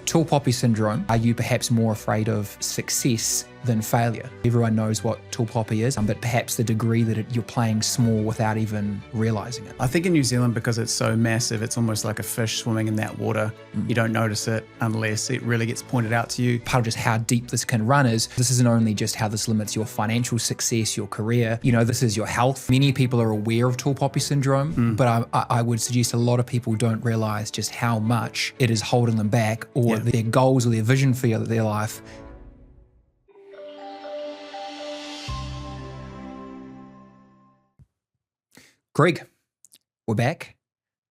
Tall poppy syndrome, are you perhaps more afraid of success than failure? Everyone knows what tall poppy is, but perhaps the degree that you're playing small without even realizing it. I think in New Zealand, because it's so massive, it's almost like a fish swimming in that water. You don't notice it unless it really gets pointed out to you. Part of just how deep this can run is, this isn't only just how this limits your financial success, your career, this is your health. Many people are aware of tall poppy syndrome, but I would suggest a lot of people don't realize just how much it is holding them back, or their goals or their vision for their life. Greg, we're back.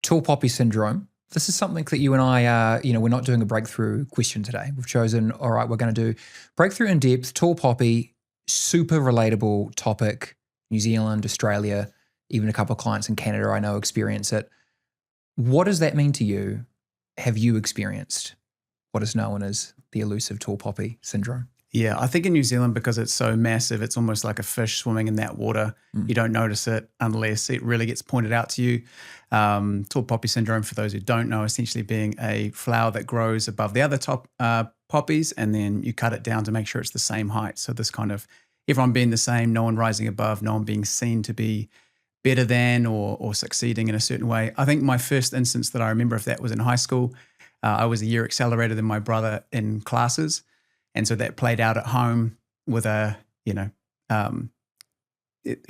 Tall poppy syndrome. This is something that you and I, we're not doing a breakthrough question today. We've chosen, all right, we're going to do breakthrough in depth, tall poppy, super relatable topic. New Zealand, Australia, even a couple of clients in Canada I know experience it. What does that mean to you? Have you experienced what is known as the elusive tall poppy syndrome? Yeah, I think in New Zealand, because it's so massive, it's almost like a fish swimming in that water. You don't notice it unless it really gets pointed out to you. Tall poppy syndrome, for those who don't know, essentially being a flower that grows above the other top poppies, and then you cut it down to make sure it's the same height. So this kind of everyone being the same, no one rising above, no one being seen to be better than or succeeding in a certain way. I think my first instance that I remember of that was in high school. I was a year accelerated than my brother in classes. And so that played out at home with a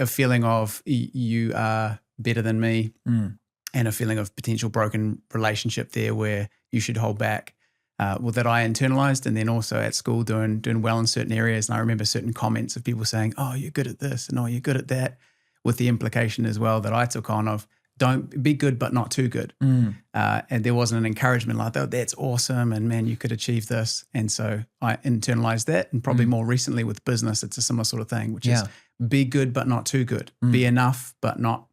feeling of you are better than me, and a feeling of potential broken relationship there where you should hold back. That I internalized, and then also at school doing well in certain areas. And I remember certain comments of people saying, "Oh, you're good at this," and "Oh, you're good at that," with the implication as well that I took on of, don't be good, but not too good. And there wasn't an encouragement like, oh, that's awesome. And man, you could achieve this. And so I internalized that. And probably more recently with business, it's a similar sort of thing, which is be good, but not too good. Be enough, but not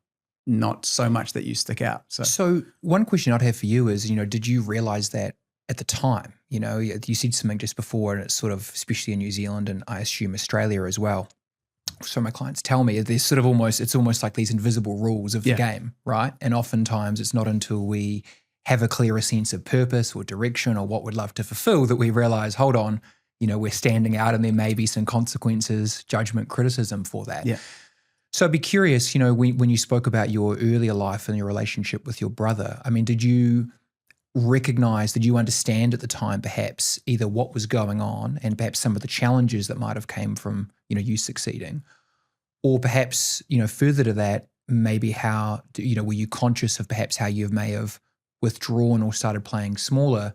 so much that you stick out. So one question I'd have for you is, did you realize that at the time? You said something just before, and it's sort of, especially in New Zealand and I assume Australia as well. So my clients tell me there's sort of it's almost like these invisible rules of the game, right? And oftentimes it's not until we have a clearer sense of purpose or direction or what we'd love to fulfill that we realize, hold on, we're standing out and there may be some consequences, judgment, criticism for that. Yeah. So I'd be curious, when you spoke about your earlier life and your relationship with your brother, did you understand at the time perhaps either what was going on and perhaps some of the challenges that might have came from, you succeeding, or perhaps, further to that, maybe how, were you conscious of perhaps how you may have withdrawn or started playing smaller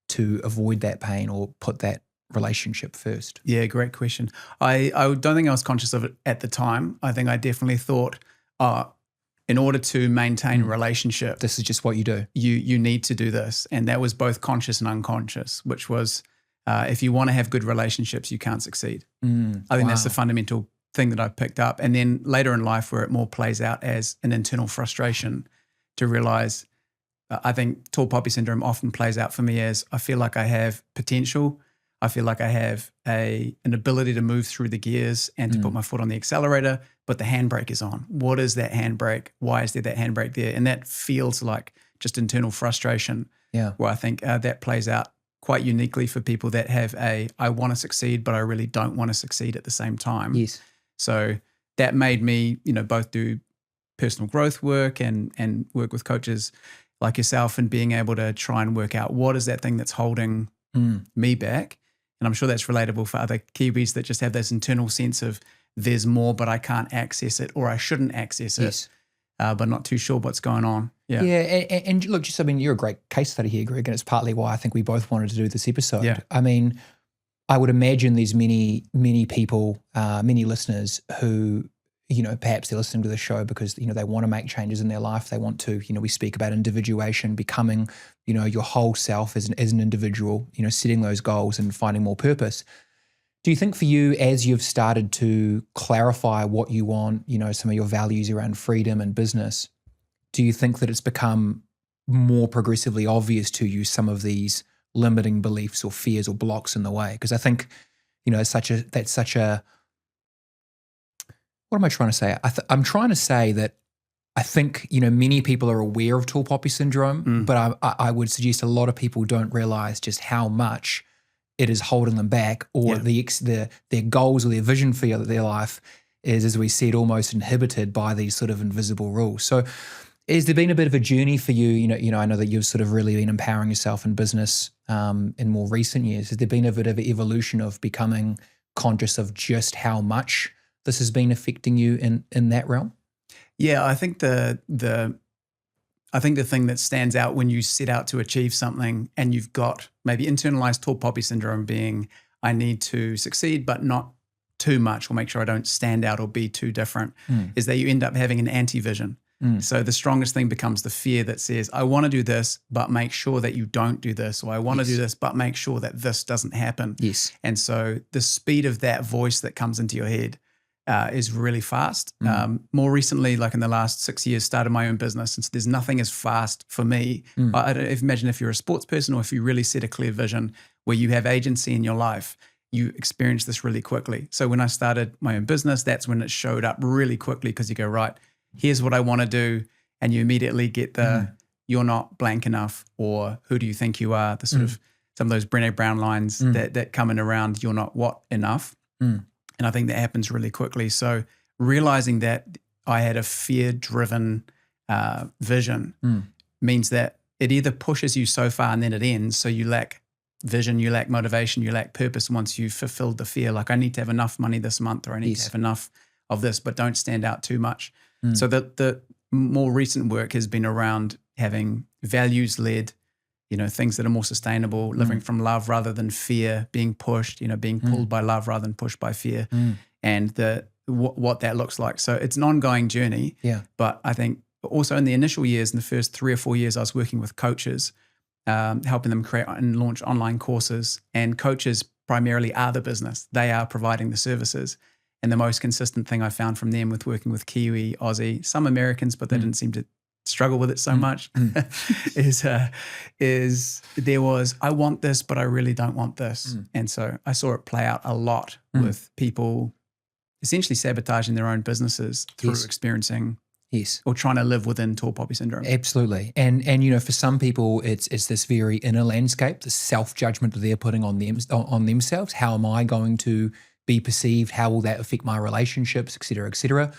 to avoid that pain or put that relationship first? Yeah, great question. I don't think I was conscious of it at the time. I think I definitely thought, in order to maintain a relationship, this is just what you do. You need to do this. And that was both conscious and unconscious, which was if you want to have good relationships, you can't succeed. I think that's the fundamental thing that I picked up. And then later in life where it more plays out as an internal frustration to realize, I think tall poppy syndrome often plays out for me as I feel like I have potential. I feel like I have an ability to move through the gears and to put my foot on the accelerator, but the handbrake is on. What is that handbrake? Why is there that handbrake there? And that feels like just internal frustration. Yeah. Where I think that plays out quite uniquely for people that have I want to succeed, but I really don't want to succeed at the same time. Yes. So that made me, both do personal growth work and work with coaches like yourself and being able to try and work out what is that thing that's holding me back. And I'm sure that's relatable for other Kiwis that just have this internal sense of there's more, but I can't access it, or I shouldn't access it, but not too sure what's going on. Yeah. Yeah. And look, you're a great case study here, Greg, and it's partly why I think we both wanted to do this episode. Yeah. I would imagine there's many, many people, many listeners who, perhaps they're listening to the show because, they want to make changes in their life. They want to, we speak about individuation, becoming, your whole self as an individual, setting those goals and finding more purpose. Do you think for you, as you've started to clarify what you want, some of your values around freedom and business, do you think that it's become more progressively obvious to you some of these limiting beliefs or fears or blocks in the way? Because I think, what am I trying to say? I'm trying to say that I think, many people are aware of tall poppy syndrome, but I would suggest a lot of people don't realize just how much it is holding them back, or their goals or their vision for their life is, as we said, almost inhibited by these sort of invisible rules. So has there been a bit of a journey for you? I know that you've sort of really been empowering yourself in business in more recent years. Has there been a bit of an evolution of becoming conscious of just how much this has been affecting you in that realm? Yeah, I think the thing that stands out when you set out to achieve something and you've got maybe internalized tall poppy syndrome being, I need to succeed, but not too much, or make sure I don't stand out or be too different, is that you end up having an anti-vision. So the strongest thing becomes the fear that says, I want to do this, but make sure that you don't do this, or I want to do this, but make sure that this doesn't happen. Yes. And so the speed of that voice that comes into your head is really fast. More recently, like in the last 6 years, started my own business. And so there's nothing as fast for me. I don't imagine if you're a sports person, or if you really set a clear vision where you have agency in your life, you experience this really quickly. So when I started my own business, that's when it showed up really quickly, because you go, right, here's what I want to do. And you immediately get the, you're not blank enough, or who do you think you are? The sort of some of those Brené Brown lines that come in around, you're not what enough. And I think that happens really quickly. So realizing that I had a fear-driven vision means that it either pushes you so far and then it ends. So you lack vision, you lack motivation, you lack purpose once you've fulfilled the fear. Like, I need to have enough money this month, or I need to have enough of this, but don't stand out too much. So the more recent work has been around having values-led, things that are more sustainable, living from love rather than fear, being pushed, being pulled by love rather than pushed by fear, and what that looks like. So it's an ongoing journey. Yeah. But I think also in the initial years, in the first 3 or 4 years, I was working with coaches, helping them create and launch online courses. And coaches primarily are the business. They are providing the services. And the most consistent thing I found from them with working with Kiwi, Aussie, some Americans, but they didn't seem to struggle with it so much, is there was, I want this, but I really don't want this. And so I saw it play out a lot with people essentially sabotaging their own businesses through experiencing or trying to live within tall poppy syndrome. Absolutely. And for some people, it's this very inner landscape, the self-judgment that they're putting on themselves. How am I going to be perceived? How will that affect my relationships, et cetera, et cetera?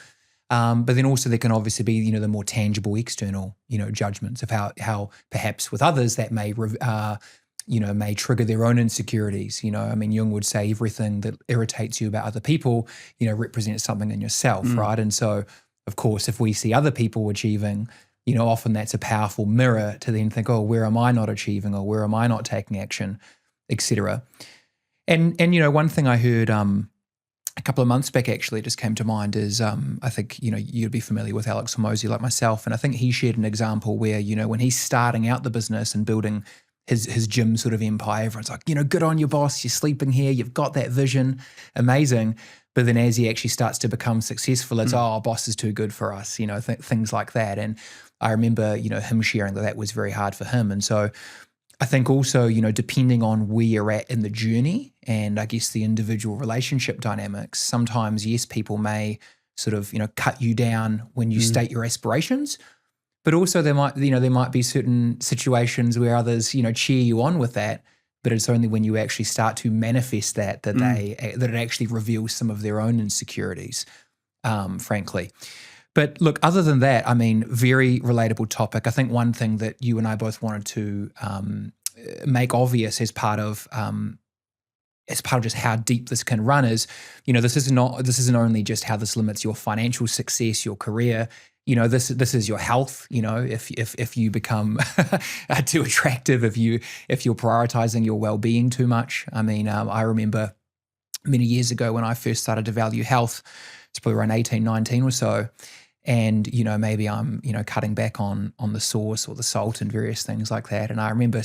But then also there can obviously be, the more tangible external, judgments of how perhaps with others that may, may trigger their own insecurities. Jung would say everything that irritates you about other people, represents something in yourself, right? And so, of course, if we see other people achieving, often that's a powerful mirror to then think, oh, where am I not achieving, or where am I not taking action, et cetera. And one thing I heard a couple of months back, actually, just came to mind is I think, you'd be familiar with Alex Hormozi like myself. And I think he shared an example where, when he's starting out the business and building his gym sort of empire, everyone's like, good on you, boss, you're sleeping here, you've got that vision, amazing. But then as he actually starts to become successful, it's, oh, boss is too good for us, things like that. And I remember, him sharing that was very hard for him. And so I think also, depending on where you're at in the journey and I guess the individual relationship dynamics, sometimes, yes, people may sort of, cut you down when you state your aspirations, but also there might be certain situations where others, cheer you on with that, but it's only when you actually start to manifest that it actually reveals some of their own insecurities, frankly. But look, other than that, very relatable topic. I think one thing that you and I both wanted to make obvious as part of just how deep this can run is, this isn't only just how this limits your financial success, your career. This is your health. If you become too attractive, if you're prioritizing your well-being too much. I remember many years ago when I first started to value health. It's probably around 18, 19 or so. And, maybe I'm, cutting back on the sauce or the salt and various things like that. And I remember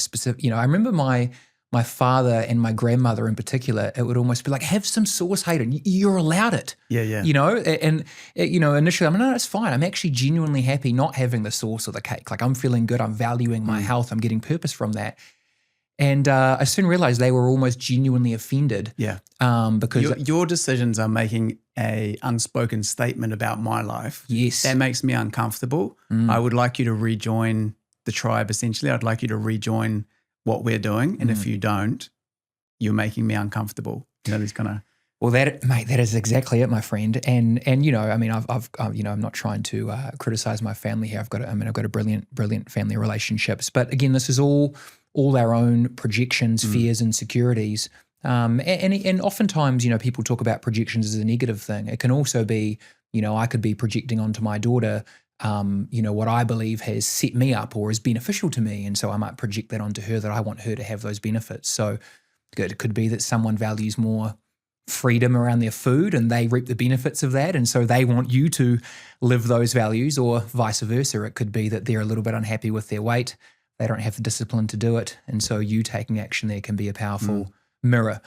my father and my grandmother in particular, it would almost be like, have some sauce, Hayden. You're allowed it. Yeah. And initially, no, it's fine. I'm actually genuinely happy not having the sauce or the cake. Like, I'm feeling good. I'm valuing my health. I'm getting purpose from that. And I soon realized they were almost genuinely offended. Yeah. Because your decisions are making a unspoken statement about my life. yes, That makes me uncomfortable. I would like you to rejoin the tribe, essentially. I'd like you to rejoin what we're doing. And if you don't, you're making me uncomfortable. These kind of... Well, that is exactly it, my friend. And I mean, I've I'm not trying to criticize my family here. I've got a brilliant family relationships. But again, this is all our own projections, fears, and insecurities. And oftentimes, people talk about projections as a negative thing. It can also be, I could be projecting onto my daughter, what I believe has set me up or is beneficial to me, and so I might project that onto her, that I want her to have those benefits. So it could be that someone values more freedom around their food and they reap the benefits of that, and so they want you to live those values, or vice versa. It could be that they're a little bit unhappy with their weight, they don't have the discipline to do it, and so you taking action there can be a powerful mirror.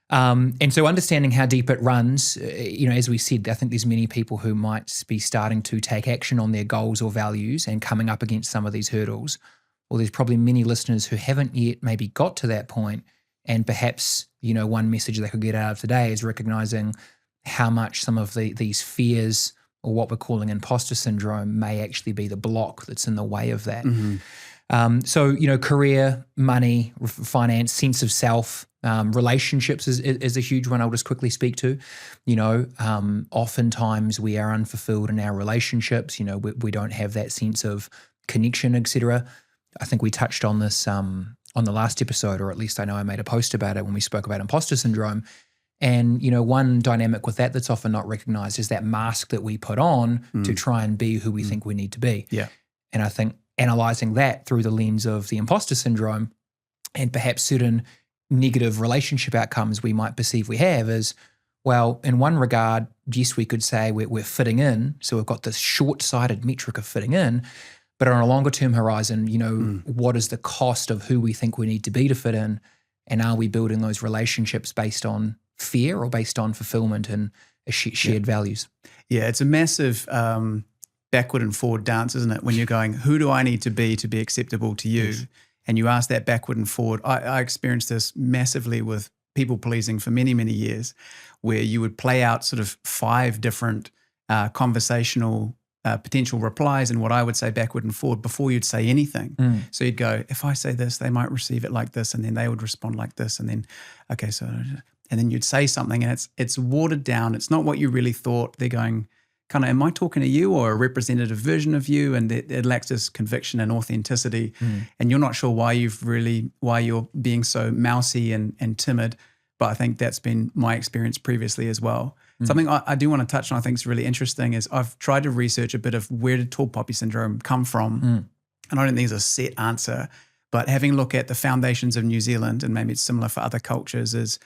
And so understanding how deep it runs, as we said, I think there's many people who might be starting to take action on their goals or values and coming up against some of these hurdles. Or there's probably many listeners who haven't yet maybe got to that point. And perhaps, one message they could get out of today is recognizing how much some of these fears, or what we're calling imposter syndrome, may actually be the block that's in the way of that. So, career, money, finance, sense of self, relationships is a huge one I'll just quickly speak to. Oftentimes we are unfulfilled in our relationships. We don't have that sense of connection, etc. I think we touched on this on the last episode, or at least I know I made a post about it when we spoke about imposter syndrome. And, one dynamic with that that's often not recognized is that mask that we put on to try and be who we think we need to be. Yeah. And I think analyzing that through the lens of the imposter syndrome and perhaps certain negative relationship outcomes we might perceive we have is, well, in one regard, yes, we could say we're fitting in. So we've got this short-sighted metric of fitting in. But on a longer-term horizon, what is the cost of who we think we need to be to fit in? And are we building those relationships based on fear or based on fulfillment and shared values? Yeah, it's a massive backward and forward dance, isn't it? When you're going, who do I need to be acceptable to you? Yes. And you ask that backward and forward. I experienced this massively with people pleasing for many, many years, where you would play out sort of 5 different conversational potential replies and what I would say backward and forward before you'd say anything. So you'd go, if I say this, they might receive it like this, and then they would respond like this, and then, okay, so, and then you'd say something and it's watered down. It's not what you really thought. They're going, kind of, am I talking to you or a representative version of you? And it lacks this conviction and authenticity. And you're not sure why you're being so mousy and timid. But I think that's been my experience previously as well. Something I do want to touch on, I think is really interesting, is I've tried to research a bit of where did tall poppy syndrome come from. And I don't think there's a set answer, but having a look at the foundations of New Zealand, and maybe it's similar for other cultures, is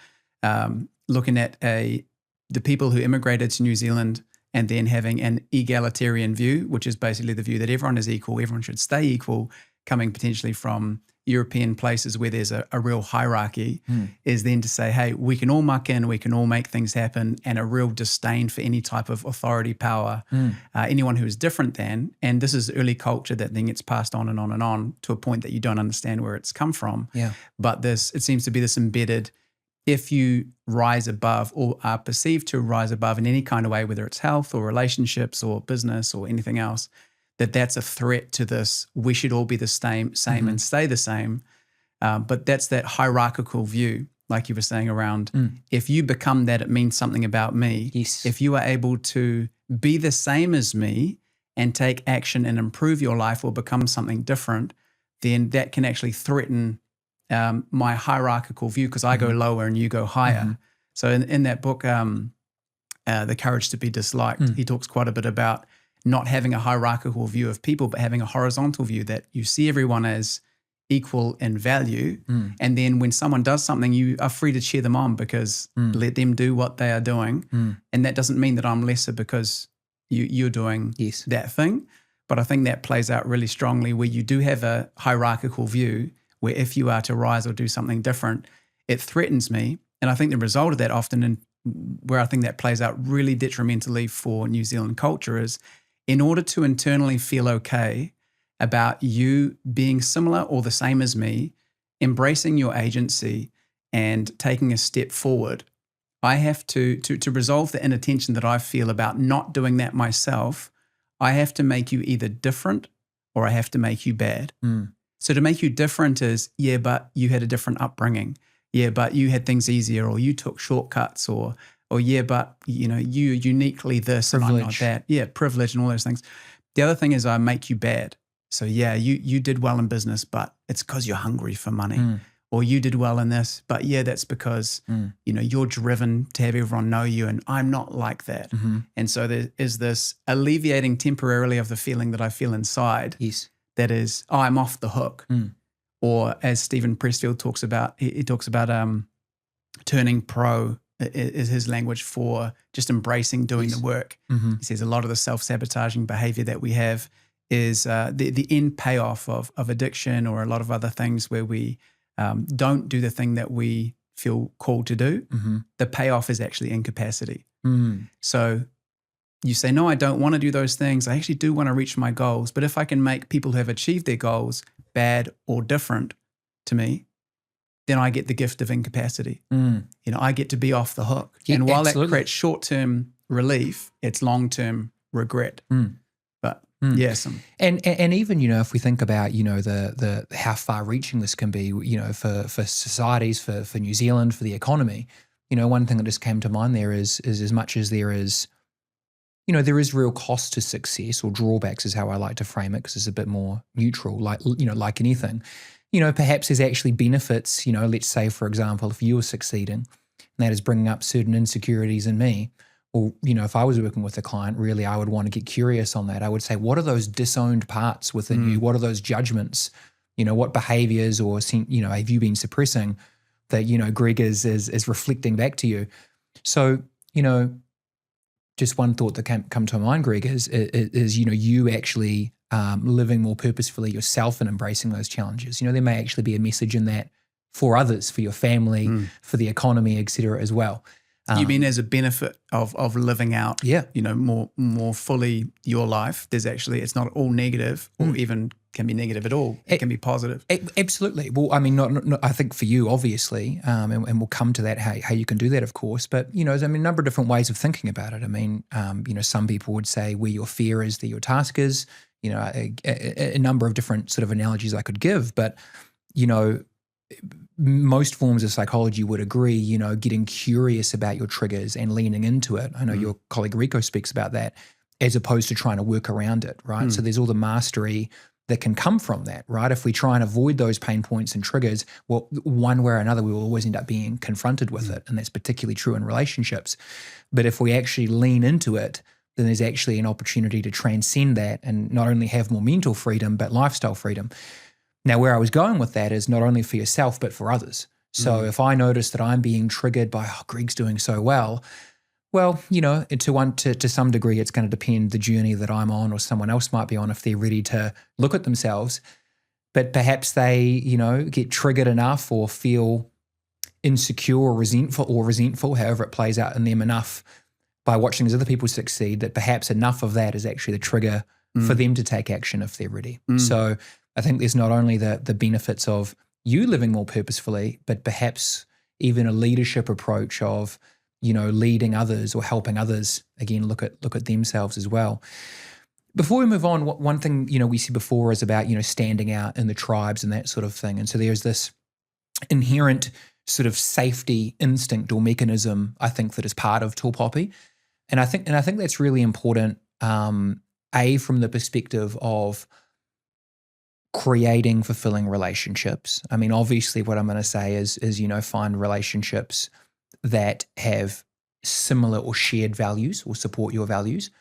looking at the people who immigrated to New Zealand and then having an egalitarian view, which is basically the view that everyone is equal, everyone should stay equal, coming potentially from European places where there's a real hierarchy, is then to say, hey, we can all muck in, we can all make things happen, and a real disdain for any type of authority, power, anyone who is different than. And this is early culture that then gets passed on and on and on to a point that you don't understand where it's come from. Yeah. But it seems to be this embedded, if you rise above or are perceived to rise above in any kind of way, whether it's health or relationships or business or anything else, that's a threat to this, we should all be the same and stay the same. But that's that hierarchical view, like you were saying, around if you become that, it means something about me. Yes. If you are able to be the same as me and take action and improve your life or become something different, then that can actually threaten my hierarchical view, because I go lower and you go higher. So in that book, The Courage to be Disliked, he talks quite a bit about not having a hierarchical view of people, but having a horizontal view that you see everyone as equal in value. And then when someone does something, you are free to cheer them on, because let them do what they are doing. And that doesn't mean that I'm lesser because you're doing that thing. But I think that plays out really strongly where you do have a hierarchical view, where if you are to rise or do something different, it threatens me. And I think the result of that often, and where I think that plays out really detrimentally for New Zealand culture, is in order to internally feel okay about you being similar or the same as me, embracing your agency and taking a step forward, I have to resolve the inattention that I feel about not doing that myself. I have to make you either different or I have to make you bad. So to make you different is, yeah, but you had a different upbringing. Yeah, but you had things easier, or you took shortcuts, or yeah, but you uniquely this and I'm not that. Yeah, privilege and all those things. The other thing is I make you bad. So yeah, you did well in business, but it's because you're hungry for money. Or you did well in this, but yeah, that's because you're driven to have everyone know you, and I'm not like that. And so there is this alleviating temporarily of the feeling that I feel inside. Yes. That is, I'm off the hook. Or as Stephen Pressfield talks about, he talks about turning pro is his language for just embracing doing the work. He says a lot of the self-sabotaging behavior that we have is the end payoff of addiction or a lot of other things where we don't do the thing that we feel called to do. The payoff is actually incapacity. So you say, no, I don't want to do those things. I actually do want to reach my goals. But if I can make people who have achieved their goals bad or different to me, then I get the gift of incapacity. I get to be off the hook. Yeah, and while absolutely. that creates short-term relief, it's long-term regret. But yes. And even, if we think about, the how far-reaching this can be, for societies, for New Zealand, for the economy, one thing that just came to mind there is as much as there is, there is real cost to success, or drawbacks is how I like to frame it, because it's a bit more neutral, like anything. Perhaps there's actually benefits, let's say, for example, if you were succeeding, and that is bringing up certain insecurities in me, or, if I was working with a client, really I would want to get curious on that. I would say, what are those disowned parts within you? What are those judgments? What behaviors or, have you been suppressing that, Greg is reflecting back to you? So, just one thought that come to my mind, Greg, is you actually living more purposefully yourself and embracing those challenges. There may actually be a message in that for others, for your family, for the economy, et cetera, as well. You mean as a benefit of living out, more fully your life? There's actually, it's not all negative, or even can be negative at all. It can be positive. Absolutely. Well, I mean, not I think for you, obviously, and we'll come to that, how you can do that, of course. But, there's a number of different ways of thinking about it. I mean, some people would say where your fear is, there your task is. A number of different sort of analogies I could give. But, most forms of psychology would agree, getting curious about your triggers and leaning into it. I know your colleague Rico speaks about that, as opposed to trying to work around it, right? So there's all the mastery that can come from that, right? If we try and avoid those pain points and triggers, well, one way or another, we will always end up being confronted with it. And that's particularly true in relationships. But if we actually lean into it, then there's actually an opportunity to transcend that and not only have more mental freedom, but lifestyle freedom. Now, where I was going with that is not only for yourself, but for others. So if I notice that I'm being triggered by, Greg's doing so well, to some degree, it's going to depend the journey that I'm on or someone else might be on, if they're ready to look at themselves. But perhaps they, get triggered enough or feel insecure or resentful, however it plays out in them enough by watching as other people succeed, that perhaps enough of that is actually the trigger for them to take action if they're ready. So I think there's not only the benefits of you living more purposefully, but perhaps even a leadership approach of, leading others or helping others, again, look at themselves as well. Before we move on, one thing, we said before is about, standing out in the tribes and that sort of thing. And so there's this inherent sort of safety instinct or mechanism, I think, that is part of Tall Poppy. And I think that's really important, from the perspective of creating fulfilling relationships. I mean, obviously what I'm going to say is find relationships that have similar or shared values or support your values.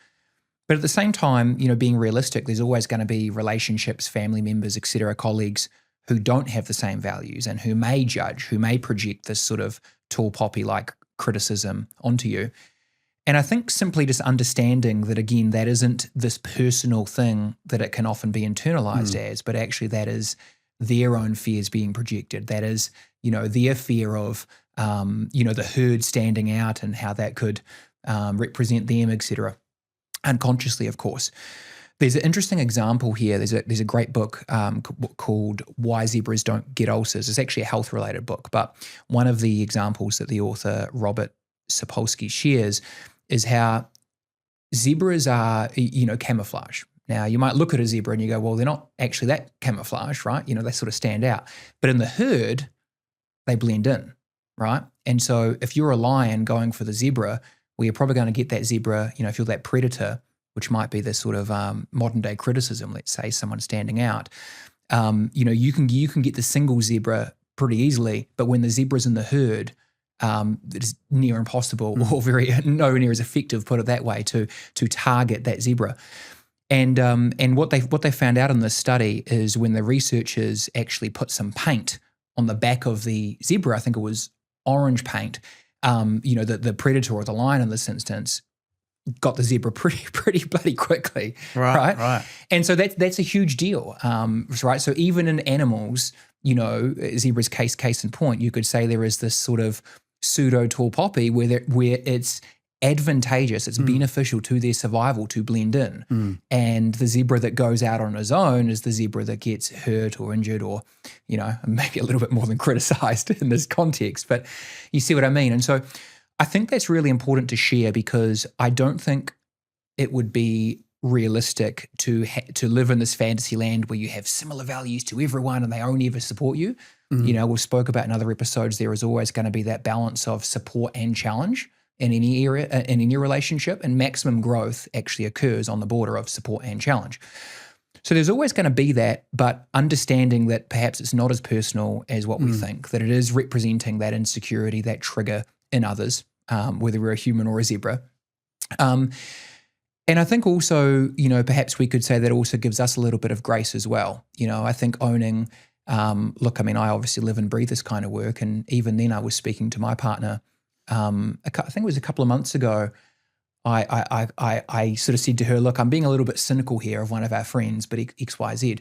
But at the same time, being realistic, there's always going to be relationships, family members, et cetera, colleagues who don't have the same values and who may judge, who may project this sort of Tall Poppy-like criticism onto you. And I think simply just understanding that, again, that isn't this personal thing that it can often be internalized as, but actually that is their own fears being projected. That is, their fear of, the herd standing out and how that could represent them, et cetera, unconsciously, of course. There's an interesting example here. There's a great book called Why Zebras Don't Get Ulcers. It's actually a health-related book, but one of the examples that the author Robert Sapolsky shares is how zebras are, camouflage. Now, you might look at a zebra and you go, well, they're not actually that camouflage, right? They sort of stand out. But in the herd, they blend in, right? And so if you're a lion going for the zebra, well, you're probably going to get that zebra, if you're that predator, which might be the sort of modern day criticism, let's say, someone standing out. You can get the single zebra pretty easily, but when the zebra's in the herd, it's near impossible or nowhere near as effective, put it that way, to target that zebra. And what they found out in this study is when the researchers actually put some paint on the back of the zebra, I think it was orange paint, the predator or the lion in this instance got the zebra pretty bloody quickly, right? And so that's a huge deal, right? So even in animals, zebra's case in point, you could say there is this sort of pseudo tall poppy where it's advantageous, it's beneficial to their survival to blend in. And the zebra that goes out on his own is the zebra that gets hurt or injured or, maybe a little bit more than criticized in this context. But you see what I mean? And so I think that's really important to share because I don't think it would be realistic to live in this fantasy land where you have similar values to everyone and they only ever support you. We've spoke about in other episodes, there is always going to be that balance of support and challenge in any area, in any relationship, and maximum growth actually occurs on the border of support and challenge. So there's always going to be that, but understanding that perhaps it's not as personal as what we think, that it is representing that insecurity, that trigger in others, whether we're a human or a zebra. And I think also, perhaps we could say that also gives us a little bit of grace as well. I think owning, I obviously live and breathe this kind of work. And even then I was speaking to my partner, I think it was a couple of months ago, I sort of said to her, look, I'm being a little bit cynical here of one of our friends, but X, Y, Z.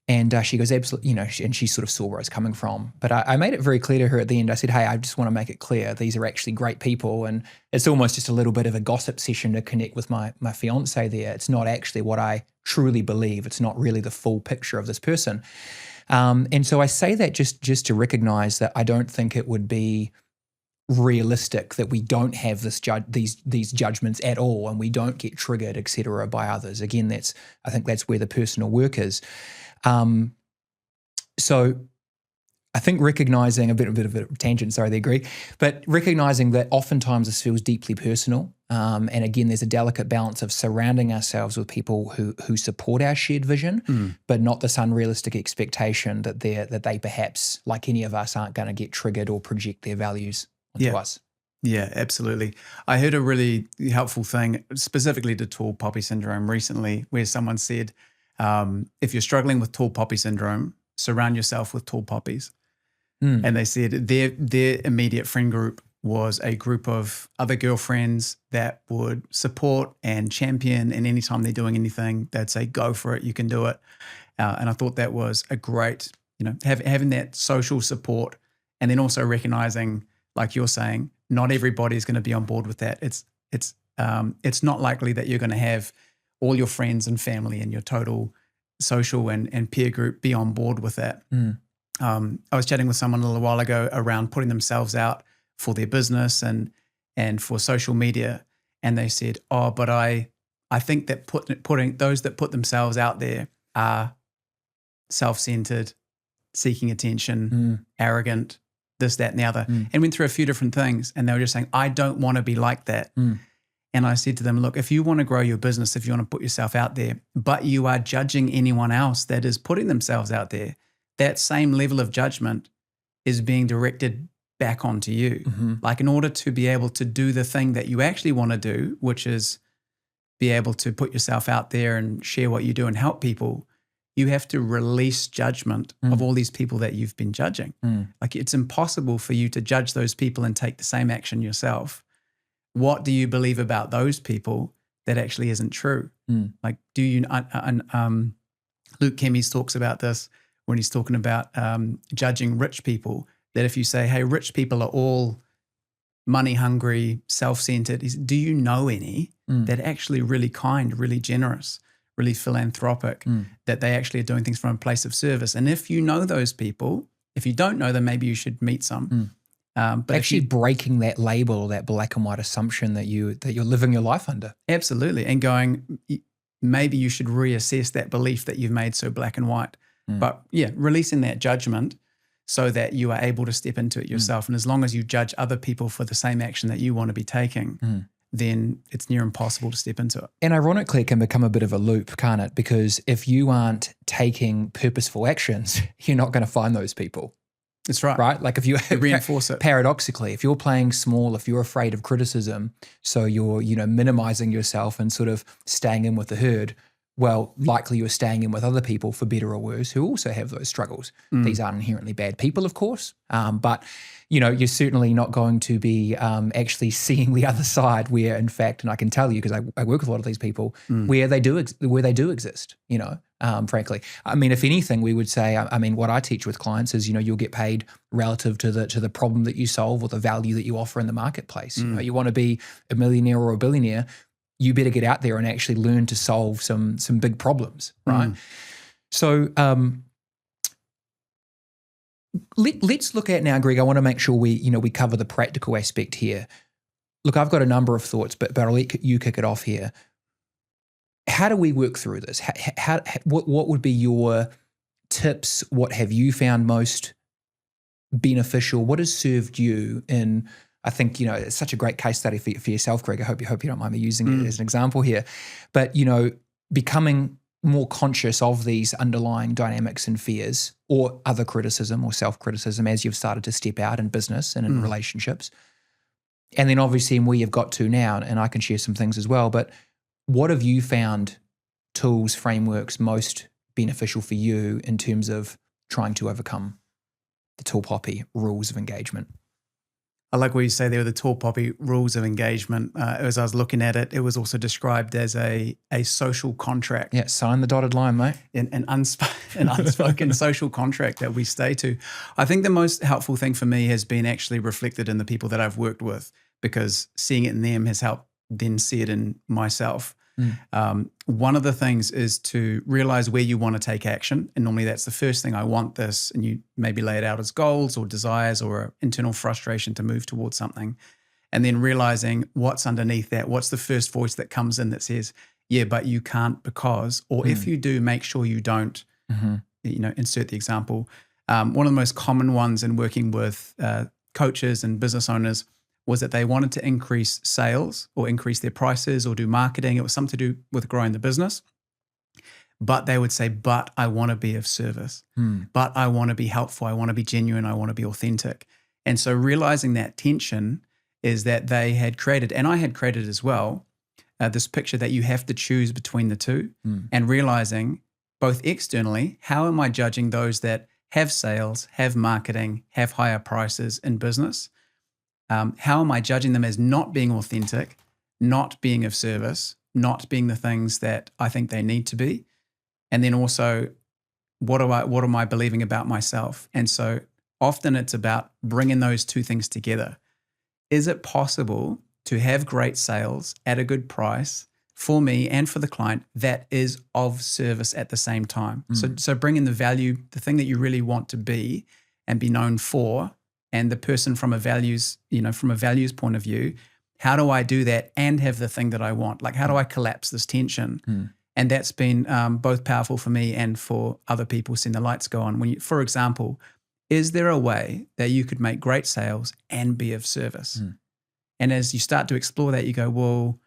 And she goes, absolutely, and she sort of saw where I was coming from. But I made it very clear to her at the end. I said, hey, I just want to make it clear, these are actually great people. And it's almost just a little bit of a gossip session to connect with my fiance there. It's not actually what I truly believe. It's not really the full picture of this person. And so I say that just to recognize that I don't think it would be realistic that we don't have these judgments at all and we don't get triggered, et cetera, by others. Again, I think that's where the personal work is. So I think recognizing a bit of a tangent, sorry there, Greg, but recognizing that oftentimes this feels deeply personal. And again, there's a delicate balance of surrounding ourselves with people who support our shared vision, but not this unrealistic expectation that they perhaps, like any of us, aren't going to get triggered or project their values onto us. Yeah, absolutely. I heard a really helpful thing specifically to tall poppy syndrome recently where someone said, if you're struggling with tall poppy syndrome, surround yourself with tall poppies. And they said their immediate friend group was a group of other girlfriends that would support and champion, and anytime they're doing anything, they'd say, go for it, you can do it. And I thought that was a great, having that social support, and then also recognizing, like you're saying, not everybody's going to be on board with that. It's not likely that you're going to have all your friends and family and your total social and peer group be on board with that. I was chatting with someone a little while ago around putting themselves out for their business and for social media, and they said, "Oh, but I think that putting those that put themselves out there are self-centered, seeking attention, arrogant, this, that, and the other," and went through a few different things. And they were just saying, "I don't want to be like that." And I said to them, look, if you want to grow your business, if you want to put yourself out there, but you are judging anyone else that is putting themselves out there, that same level of judgment is being directed back onto you. Like, in order to be able to do the thing that you actually want to do, which is be able to put yourself out there and share what you do and help people, you have to release judgment of all these people that you've been judging. Like, it's impossible for you to judge those people and take the same action yourself. What do you believe about those people that actually isn't true? Like, do you, Luke Kemmies talks about this when he's talking about judging rich people, that if you say, hey, rich people are all money hungry, self-centered, do you know any that are actually really kind, really generous, really philanthropic, that they actually are doing things from a place of service. And if you know those people, if you don't know them, maybe you should meet some. But actually breaking that label or that black and white assumption that you're living your life under. Absolutely. And going, maybe you should reassess that belief that you've made so black and white. But yeah, releasing that judgment so that you are able to step into it yourself. And as long as you judge other people for the same action that you want to be taking, then it's near impossible to step into it. And ironically, it can become a bit of a loop, can't it? Because if you aren't taking purposeful actions, you're not going to find those people. That's right. Right? Like if you reinforce it. Paradoxically, if you're playing small, if you're afraid of criticism, so you're, minimizing yourself and sort of staying in with the herd, well, likely you're staying in with other people, for better or worse, who also have those struggles. These aren't inherently bad people, of course, but you're certainly not going to be actually seeing the other side where, in fact, and I can tell you because I work with a lot of these people, where they do exist, frankly. I mean, if anything, we would say, what I teach with clients is, you'll get paid relative to the problem that you solve or the value that you offer in the marketplace. You want to be a millionaire or a billionaire, you better get out there and actually learn to solve some big problems, right? So let's look at now, Greg. I want to make sure we cover the practical aspect here. Look, I've got a number of thoughts, but I'll let you kick it off here. How do we work through this? What would be your tips? What have you found most beneficial? What has served you in? I think, it's such a great case study for yourself, Greg. I hope you don't mind me using it as an example here. But, becoming more conscious of these underlying dynamics and fears or other criticism or self-criticism as you've started to step out in business and in relationships. And then obviously in where you've got to now, and I can share some things as well, but what have you found tools, frameworks most beneficial for you in terms of trying to overcome the tall poppy rules of engagement? I like what you say there with the tall poppy rules of engagement. As I was looking at it, it was also described as a social contract. Yeah, sign the dotted line, mate. An unspoken social contract that we stay to. I think the most helpful thing for me has been actually reflected in the people that I've worked with, because seeing it in them has helped then see it in myself. One of the things is to realize where you want to take action. And normally that's the first thing. I want this. And you maybe lay it out as goals or desires or internal frustration to move towards something. And then realizing what's underneath that. What's the first voice that comes in that says, yeah, but you can't because, or if you do, make sure you don't, insert the example. One of the most common ones in working with coaches and business owners was that they wanted to increase sales or increase their prices or do marketing. It was something to do with growing the business. But they would say, but I want to be of service. But I want to be helpful. I want to be genuine. I want to be authentic. And so realizing that tension is that they had created, and I had created as well, this picture that you have to choose between the two, and realizing both externally, how am I judging those that have sales, have marketing, have higher prices in business? How am I judging them as not being authentic, not being of service, not being the things that I think they need to be? And then also, what am I believing about myself? And so often it's about bringing those two things together. Is it possible to have great sales at a good price for me and for the client that is of service at the same time? So bring in the value, the thing that you really want to be and be known for, and the person from a values point of view. How do I do that and have the thing that I want? Like, how do I collapse this tension? And that's been both powerful for me and for other people, seeing the lights go on. For example, is there a way that you could make great sales and be of service? And as you start to explore that, you go, well,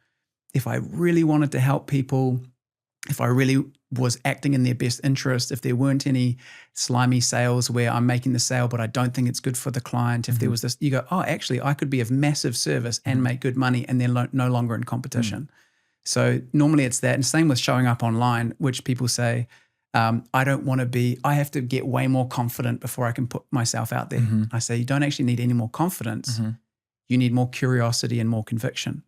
if I really wanted to help people, if I really was acting in their best interest, if there weren't any slimy sales where I'm making the sale, but I don't think it's good for the client, if there was this, you go, oh, actually, I could be of massive service and make good money and then no longer in competition. So normally it's that. And same with showing up online, which people say, I have to get way more confident before I can put myself out there. I say, you don't actually need any more confidence. You need more curiosity and more conviction.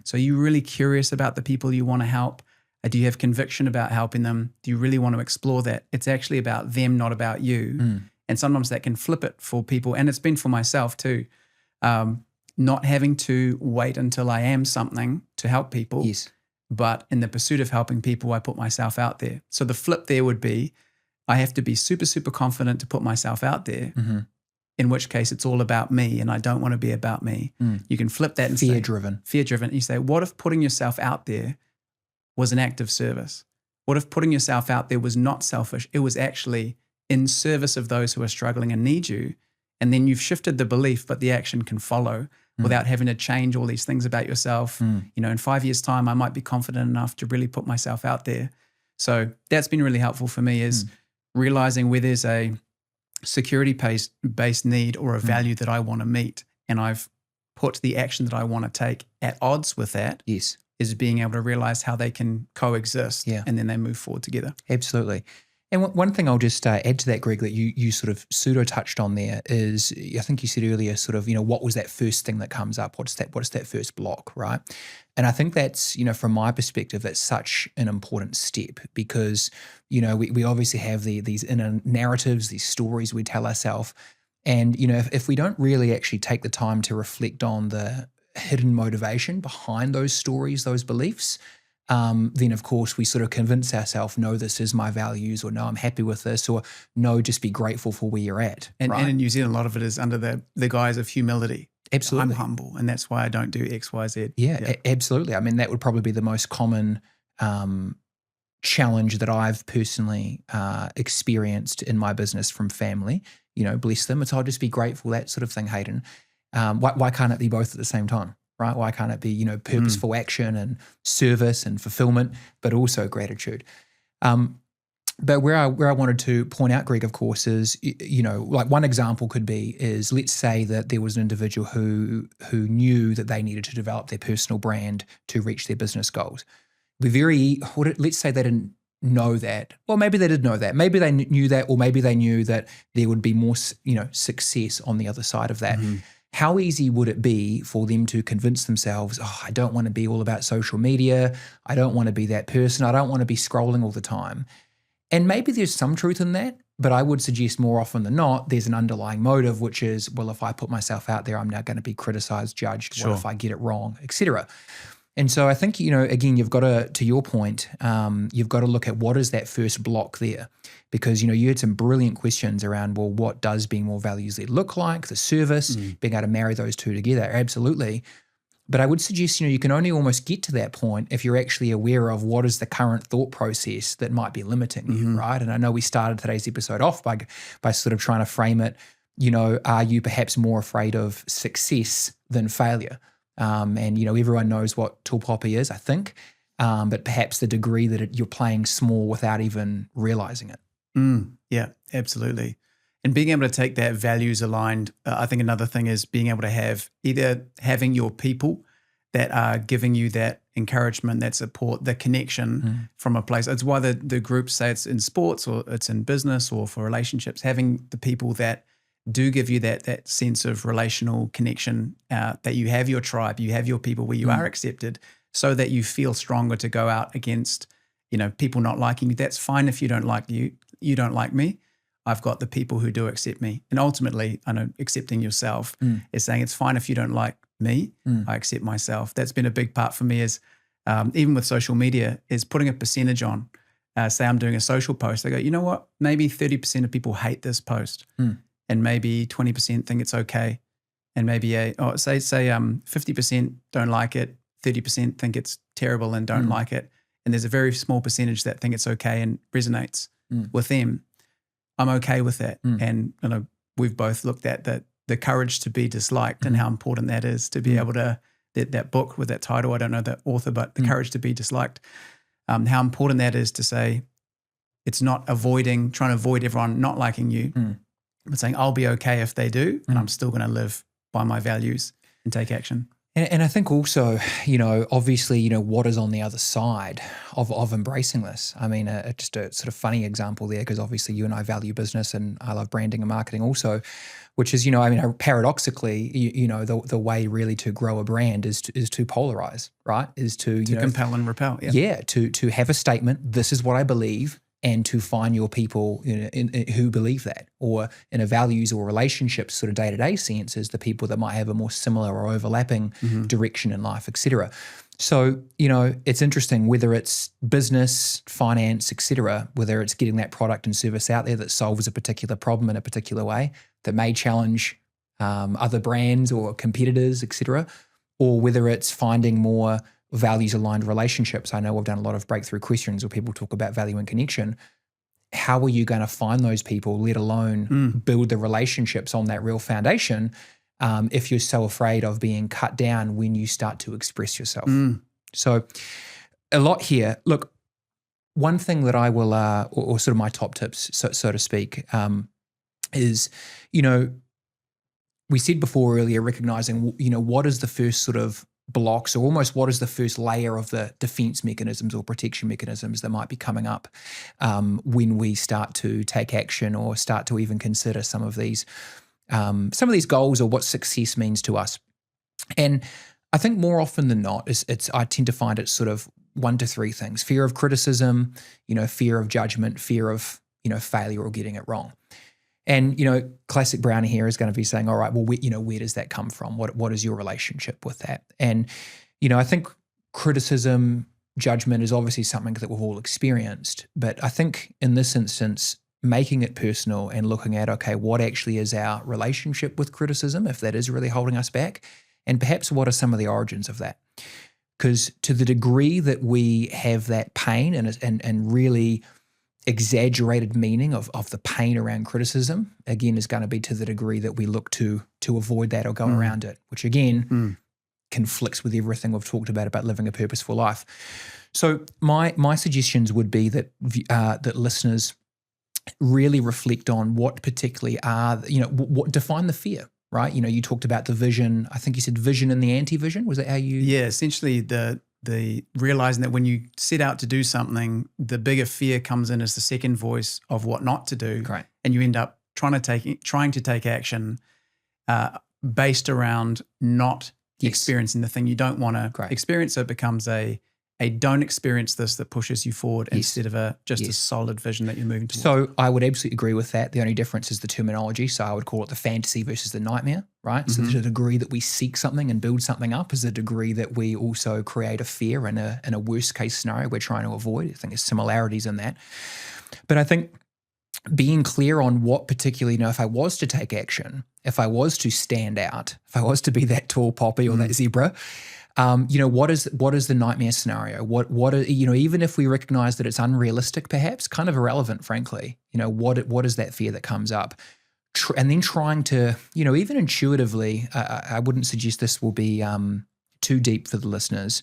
So are you really curious about the people you want to help? Do you have conviction about helping them? Do you really want to explore that? It's actually about them, not about you. And sometimes that can flip it for people. And it's been for myself too. Not having to wait until I am something to help people. but in the pursuit of helping people, I put myself out there. So the flip there would be, I have to be super, super confident to put myself out there, in which case it's all about me and I don't want to be about me. You can flip that and Fear-driven. Fear-driven. You say, what if putting yourself out there was an act of service? What if putting yourself out there was not selfish? It was actually in service of those who are struggling and need you. And then you've shifted the belief, but the action can follow without having to change all these things about yourself. In 5 years' time, I might be confident enough to really put myself out there. So that's been really helpful for me, is realizing where there's a security-based need or a value that I want to meet, and I've put the action that I want to take at odds with that. Yes. Is being able to realize how they can coexist, and then they move forward together. Absolutely. And one thing I'll just add to that, Greg, that you sort of pseudo touched on there is, I think you said earlier, sort of, what was that first thing that comes up? What's that first block, right? And I think that's, from my perspective, that's such an important step, because, we obviously have these inner narratives, these stories we tell ourselves. And, if we don't really actually take the time to reflect on the hidden motivation behind those stories, those beliefs, then of course we sort of convince ourselves, no, this is my values, or no, I'm happy with this, or no, just be grateful for where you're at. And, right? and in New Zealand, a lot of it is under the guise of humility. Absolutely. I'm humble, and that's why I don't do X, Y, Z. Yeah. Absolutely. I mean, that would probably be the most common challenge that I've personally experienced in my business from family. Bless them. It's, I'll just be grateful, that sort of thing, Hayden. Why can't it be both at the same time? Right? Why can't it be, purposeful action and service and fulfillment, but also gratitude? But where I wanted to point out, Greg, of course, is, like one example could be is, let's say that there was an individual who knew that they needed to develop their personal brand to reach their business goals. Let's say they didn't know that. Well, maybe they did know that. Maybe they knew that, or maybe they knew that there would be more, success on the other side of that. How easy would it be for them to convince themselves, I don't want to be all about social media. I don't want to be that person. I don't want to be scrolling all the time. And maybe there's some truth in that, but I would suggest more often than not, there's an underlying motive, which is, well, if I put myself out there, I'm now going to be criticized, judged. Sure. What if I get it wrong, etc. And so I think, again, you've got to your point, you've got to look at what is that first block there. Because, you had some brilliant questions around, well, what does being more values-led look like, the service, being able to marry those two together, absolutely. But I would suggest, you can only almost get to that point if you're actually aware of what is the current thought process that might be limiting you, right? And I know we started today's episode off by sort of trying to frame it, are you perhaps more afraid of success than failure? And, everyone knows what tall poppy is, I think, but perhaps the degree that you're playing small without even realizing it. Yeah, absolutely. And being able to take that values aligned, I think another thing is being able to have having your people that are giving you that encouragement, that support, the connection from a place. It's why the groups say it's in sports or it's in business or for relationships, having the people that do give you that sense of relational connection, that you have your tribe, you have your people where you are accepted, so that you feel stronger to go out against, people not liking you. That's fine if you don't like you don't like me. I've got the people who do accept me. And ultimately, I know accepting yourself is saying it's fine if you don't like me, I accept myself. That's been a big part for me, is even with social media, is putting a percentage on. Say I'm doing a social post, I go, you know what, maybe 30% of people hate this post and maybe 20% think it's okay. And maybe say 50% don't like it, 30% think it's terrible and don't like it. And there's a very small percentage that think it's okay and resonates with them. I'm okay with that. And we've both looked at the courage to be disliked and how important that is, to be able to, that book with that title, I don't know the author, but The Courage to Be Disliked, how important that is to say, it's not trying to avoid everyone not liking you, but saying I'll be okay if they do, and I'm still going to live by my values and take action. And I think also, obviously, what is on the other side of embracing this? I mean, just a sort of funny example there, because obviously you and I value business and I love branding and marketing also, which is, paradoxically, the way really to grow a brand is to polarize, right? Is to compel and repel. Yeah. To have a statement, this is what I believe, and to find your people who believe that, or in a values or relationships sort of day-to-day sense, is the people that might have a more similar or overlapping direction in life, etc. So, it's interesting whether it's business, finance, etc., whether it's getting that product and service out there that solves a particular problem in a particular way that may challenge other brands or competitors, etc., or whether it's finding more values-aligned relationships. I know we've done a lot of breakthrough questions where people talk about value and connection. How are you going to find those people, let alone build the relationships on that real foundation, if you're so afraid of being cut down when you start to express yourself? So a lot here. Look, one thing that I will, or sort of my top tips, so to speak, is, we said before earlier, recognizing, what is the first sort of blocks, or almost what is the first layer of the defense mechanisms or protection mechanisms that might be coming up when we start to take action or start to even consider some of these goals or what success means to us. And I think more often than not, I tend to find it sort of 1 to 3 things: fear of criticism, fear of judgment, fear of failure or getting it wrong. And, classic Brownie here is going to be saying, all right, well, where does that come from? What is your relationship with that? And, I think criticism, judgment is obviously something that we've all experienced. But I think in this instance, making it personal and looking at, okay, what actually is our relationship with criticism, if that is really holding us back, and perhaps what are some of the origins of that? Because to the degree that we have that pain and really exaggerated meaning of the pain around criticism, again, is going to be to the degree that we look to avoid that or go around it, which again conflicts with everything we've talked about living a purposeful life. So my suggestions would be that that listeners really reflect on what particularly are, what define the fear, right? You talked about the vision. I think you said vision and the anti-vision. Was that how you? Yeah, essentially the realizing that when you set out to do something, the bigger fear comes in as the second voice of what not to do. Great. And you end up trying to take action based around not experiencing the thing you don't want to experience. So it becomes a don't experience this that pushes you forward instead of a solid vision that you're moving towards. So I would absolutely agree with that. The only difference is the terminology. So I would call it the fantasy versus the nightmare, right? So the degree that we seek something and build something up is the degree that we also create a fear in a worst case scenario we're trying to avoid. I think there's similarities in that. But I think being clear on what particularly, if I was to take action, if I was to stand out, if I was to be that tall poppy or that zebra, what is the nightmare scenario? What even if we recognize that it's unrealistic, perhaps kind of irrelevant, frankly, what is that fear that comes up? And then trying to, even intuitively, I wouldn't suggest this will be too deep for the listeners.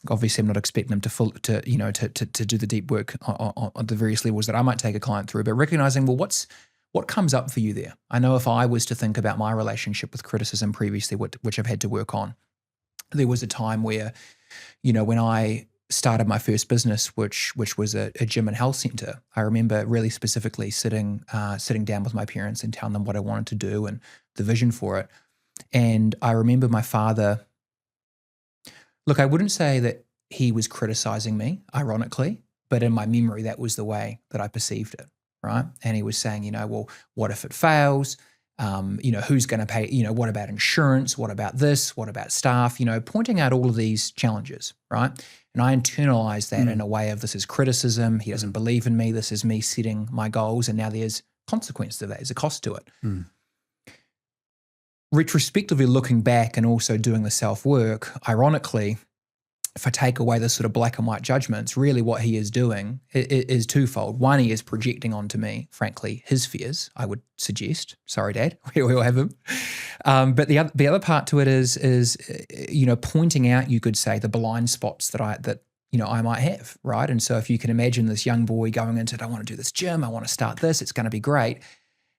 Obviously, I'm not expecting them to do the deep work on the various levels that I might take a client through, but recognizing, well, what comes up for you there? I know if I was to think about my relationship with criticism previously, which I've had to work on, there was a time where, when I started my first business, which was a gym and health center, I remember really specifically sitting down with my parents and telling them what I wanted to do and the vision for it. And I remember my father, look, I wouldn't say that he was criticizing me, ironically, but in my memory, that was the way that I perceived it, right? And he was saying, well, what if it fails? Who's going to pay, what about insurance? What about this? What about staff? Pointing out all of these challenges, right? And I internalized that in a way of, this is criticism. He doesn't believe in me. This is me setting my goals. And now there's consequence to that. There's a cost to it. Retrospectively looking back and also doing the self-work, ironically, if I take away the sort of black and white judgments, really what he is doing is twofold. One, he is projecting onto me, frankly, his fears, I would suggest. Sorry, Dad, we all have them. But the other part to it is pointing out, you could say, the blind spots that I might have, right? And so if you can imagine this young boy going into, I want to do this gym, I want to start this, it's going to be great.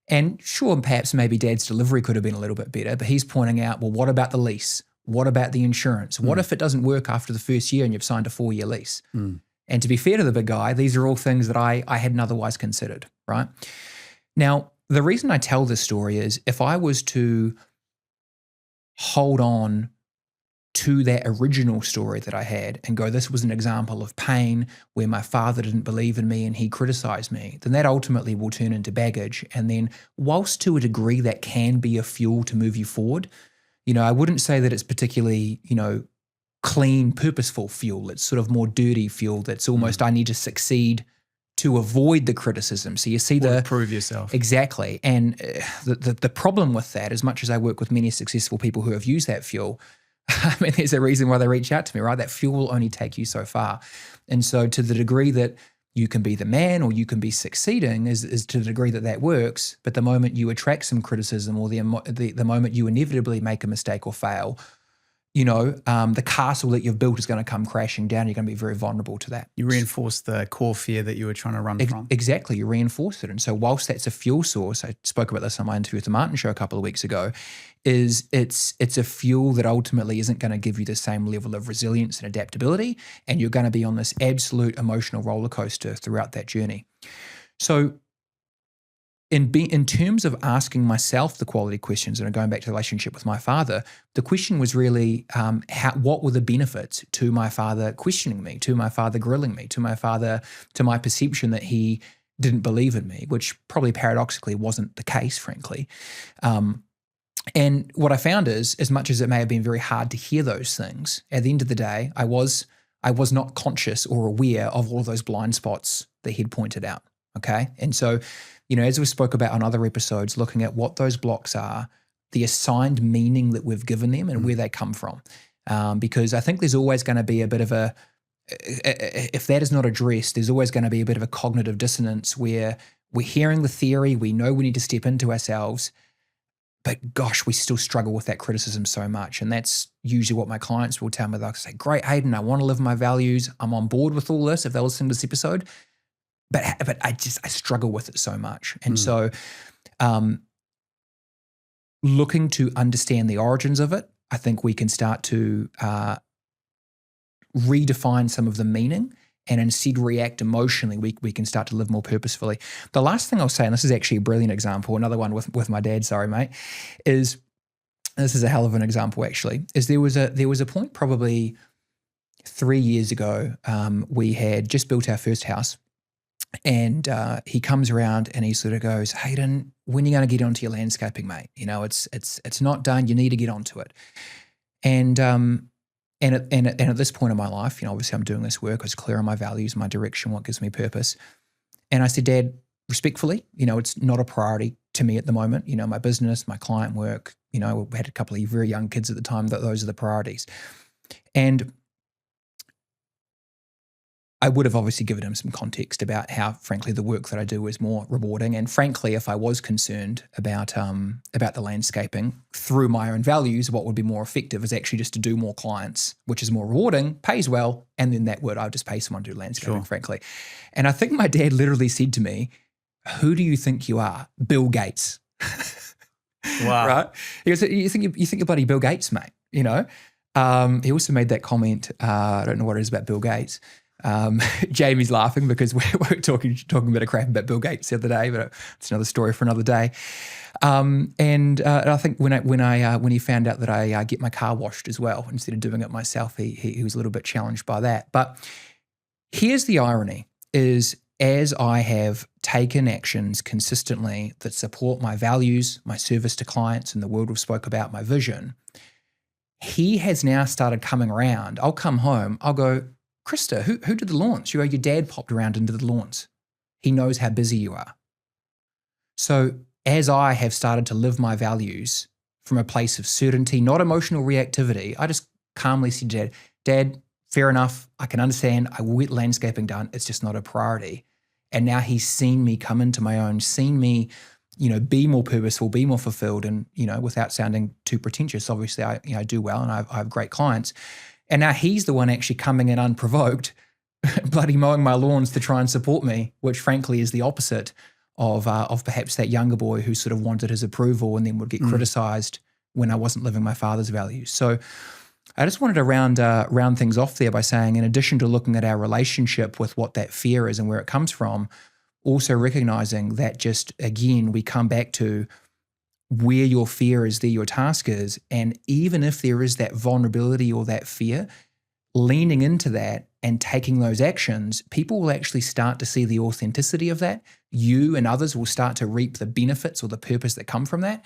And sure, perhaps maybe Dad's delivery could have been a little bit better, but he's pointing out, well, what about the lease? What about the insurance? What if it doesn't work after the first year and you've signed a 4-year lease? And to be fair to the big guy, these are all things that I hadn't otherwise considered, right? Now, the reason I tell this story is if I was to hold on to that original story that I had and go, this was an example of pain where my father didn't believe in me and he criticized me, then that ultimately will turn into baggage. And then whilst to a degree that can be a fuel to move you forward, I wouldn't say that it's particularly, clean, purposeful fuel. It's sort of more dirty fuel that's almost, I need to succeed to avoid the criticism. So you see or prove yourself. Exactly. And the problem with that, as much as I work with many successful people who have used that fuel, I mean, there's a reason why they reach out to me, right? That fuel will only take you so far. And so to the degree that you can be the man or you can be succeeding is to the degree that that works. But the moment you attract some criticism or the moment you inevitably make a mistake or fail, the castle that you've built is going to come crashing down. You're going to be very vulnerable to that. You reinforce the core fear that you were trying to run from. Exactly. You reinforce it. And so whilst that's a fuel source, I spoke about this on my interview with the Martin Show a couple of weeks ago, it's a fuel that ultimately isn't going to give you the same level of resilience and adaptability. And you're going to be on this absolute emotional roller coaster throughout that journey. So in terms of asking myself the quality questions, and going back to the relationship with my father, the question was really what were the benefits to my father questioning me, to my father grilling me, to my perception that he didn't believe in me, which probably paradoxically wasn't the case, frankly. And what I found is, as much as it may have been very hard to hear those things, at the end of the day, I was not conscious or aware of all of those blind spots that he'd pointed out. Okay. And so, as we spoke about on other episodes, looking at what those blocks are, the assigned meaning that we've given them and where they come from. Because I think there's always going to be a bit of if that is not addressed, there's always going to be a bit of a cognitive dissonance where we're hearing the theory, we know we need to step into ourselves, but gosh, we still struggle with that criticism so much. And that's usually what my clients will tell me. They'll say, great, Hayden, I want to live my values. I'm on board with all this if they're listening to this episode. But I struggle with it so much. And so looking to understand the origins of it, I think we can start to redefine some of the meaning and instead react emotionally. We can start to live more purposefully. The last thing I'll say, and this is actually a brilliant example, another one with my dad, sorry mate, is, this is a hell of an example actually, is there was a point probably 3 years ago, we had just built our first house. And he comes around and he sort of goes, Hayden, when are you going to get onto your landscaping, mate? It's not done. You need to get onto it. And at this point in my life, obviously I'm doing this work. I was clear on my values, my direction, what gives me purpose. And I said, Dad, respectfully, it's not a priority to me at the moment. My business, my client work, we had a couple of very young kids at the time. Those are the priorities. And I would have obviously given him some context about how, frankly, the work that I do is more rewarding. And frankly, if I was concerned about the landscaping through my own values, what would be more effective is actually just to do more clients, which is more rewarding, pays well, and then I would just pay someone to do landscaping, frankly. And I think my dad literally said to me, who do you think you are? Bill Gates. Wow. Right? He goes, you think you're bloody Bill Gates, mate, He also made that comment, I don't know what it is about Bill Gates. Jamie's laughing because we're talking a bit of crap about Bill Gates the other day, but it's another story for another day. And I think when he found out that I get my car washed as well instead of doing it myself, he was a little bit challenged by that. But here's the irony: is as I have taken actions consistently that support my values, my service to clients, and the world we've spoke about, my vision, he has now started coming around. I'll come home, I'll go, Krista, who did the lawns? Your dad popped around into the lawns. He knows how busy you are. So as I have started to live my values from a place of certainty, not emotional reactivity, I just calmly said, Dad, fair enough. I can understand. I will get landscaping done. It's just not a priority. And now he's seen me come into my own, seen me, be more purposeful, be more fulfilled. And, without sounding too pretentious, obviously I do well and I have great clients. And now he's the one actually coming in unprovoked, bloody mowing my lawns to try and support me, which frankly is the opposite of perhaps that younger boy who sort of wanted his approval and then would get criticized when I wasn't living my father's values. So I just wanted to round things off there by saying, in addition to looking at our relationship with what that fear is and where it comes from, also recognizing that just, again, we come back to where your fear is, there your task is. And even if there is that vulnerability or that fear, leaning into that and taking those actions, people will actually start to see the authenticity of that. You and others will start to reap the benefits or the purpose that come from that.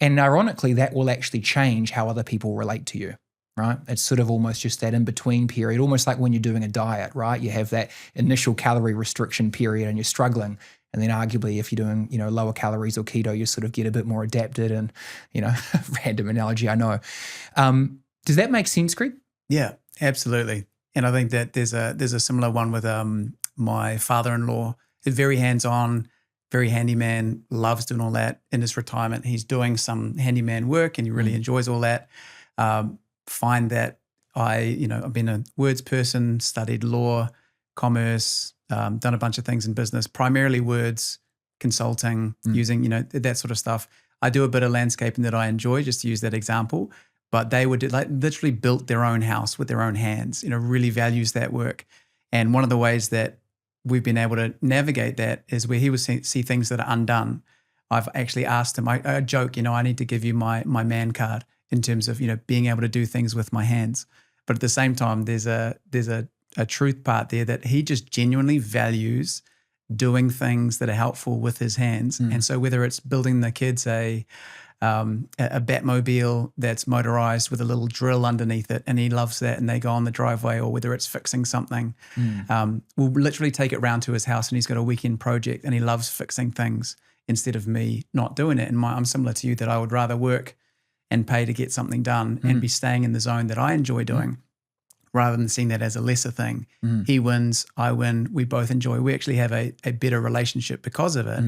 And ironically, that will actually change how other people relate to you, right? It's sort of almost just that in-between period, almost like when you're doing a diet, right? You have that initial calorie restriction period and you're struggling. And then arguably if you're doing, lower calories or keto, you sort of get a bit more adapted and, random analogy, I know. Does that make sense, Greg? Yeah, absolutely. And I think that there's a similar one with my father-in-law. He's very hands-on, very handyman, loves doing all that. In his retirement, he's doing some handyman work and he really enjoys all that. Find that I've been a words person, studied law, commerce, done a bunch of things in business, primarily words, consulting, using, that sort of stuff. I do a bit of landscaping that I enjoy, just to use that example. But they would literally built their own house with their own hands, really values that work. And one of the ways that we've been able to navigate that is where he would see things that are undone. I've actually asked him, I joke, I need to give you my man card in terms of, being able to do things with my hands. But at the same time, there's a truth part there that he just genuinely values doing things that are helpful with his hands. And so whether it's building the kids a Batmobile that's motorized with a little drill underneath it, and he loves that, and they go on the driveway, or whether it's fixing something, we'll literally take it round to his house, and he's got a weekend project, and he loves fixing things instead of me not doing it. And I'm similar to you, that I would rather work and pay to get something done and be staying in the zone that I enjoy doing, rather than seeing that as a lesser thing. He wins, I win, we both enjoy. We actually have a better relationship because of it,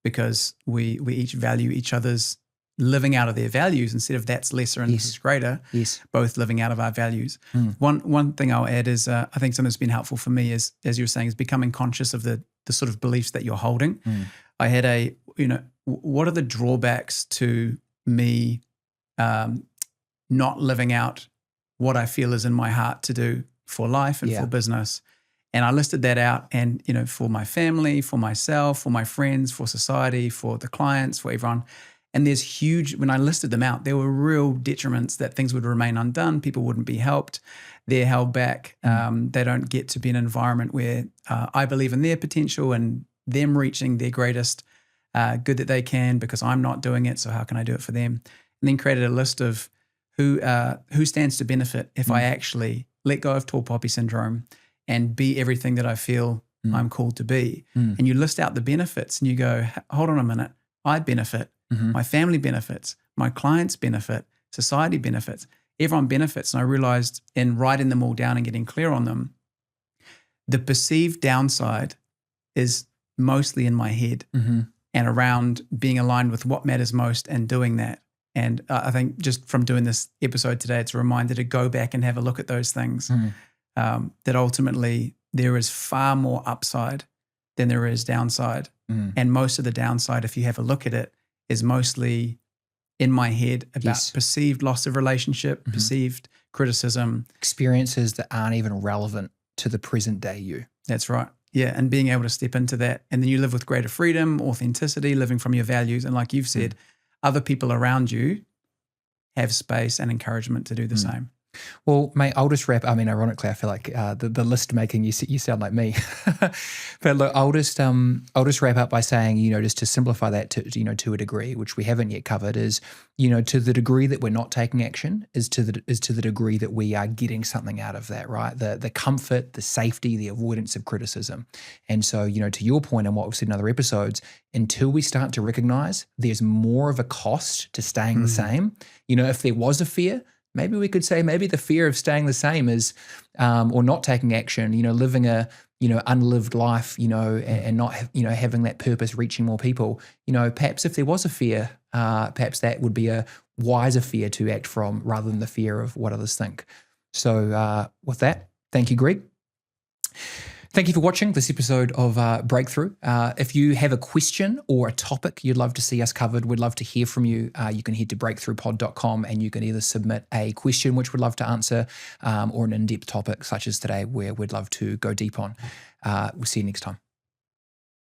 because we each value each other's living out of their values instead of that's lesser and this is greater. Yes. Both living out of our values. One thing I'll add is I think something that's been helpful for me is, as you were saying, is becoming conscious of the sort of beliefs that you're holding. I had what are the drawbacks to me not living out what I feel is in my heart to do for life and for business. And I listed that out, and, for my family, for myself, for my friends, for society, for the clients, for everyone. And there's when I listed them out, there were real detriments that things would remain undone. People wouldn't be helped. They're held back. They don't get to be in an environment where I believe in their potential and them reaching their greatest good that they can, because I'm not doing it. So how can I do it for them? And then created a list of who stands to benefit if I actually let go of tall poppy syndrome and be everything that I feel I'm called to be. And you list out the benefits and you go, hold on a minute, I benefit. My family benefits, my clients benefit, society benefits, everyone benefits. And I realized in writing them all down and getting clear on them, the perceived downside is mostly in my head and around being aligned with what matters most and doing that. And I think just from doing this episode today, it's a reminder to go back and have a look at those things, that ultimately there is far more upside than there is downside. And most of the downside, if you have a look at it, is mostly in my head about perceived loss of relationship, perceived criticism. Experiences that aren't even relevant to the present day you. That's right. Yeah, and being able to step into that. And then you live with greater freedom, authenticity, living from your values. And like you've said, other people around you have space and encouragement to do the same. Well, mate, I'll just wrap. I mean, ironically, I feel like the list making you sound like me. But look, I'll just wrap up by saying, just to simplify that to a degree, which we haven't yet covered, is to the degree that we're not taking action is to the degree that we are getting something out of that, right? The comfort, the safety, the avoidance of criticism. And so, to your point and what we've said in other episodes, until we start to recognize there's more of a cost to staying the same. If there was a fear, maybe we could say maybe the fear of staying the same is, or not taking action, living a, unlived life, and not, having that purpose, reaching more people, perhaps if there was a fear, perhaps that would be a wiser fear to act from rather than the fear of what others think. So with that, thank you, Greg. Thank you for watching this episode of Breakthrough. If you have a question or a topic you'd love to see us covered, we'd love to hear from you. You can head to breakthroughpod.com and you can either submit a question, which we'd love to answer, or an in-depth topic such as today where we'd love to go deep on. We'll see you next time.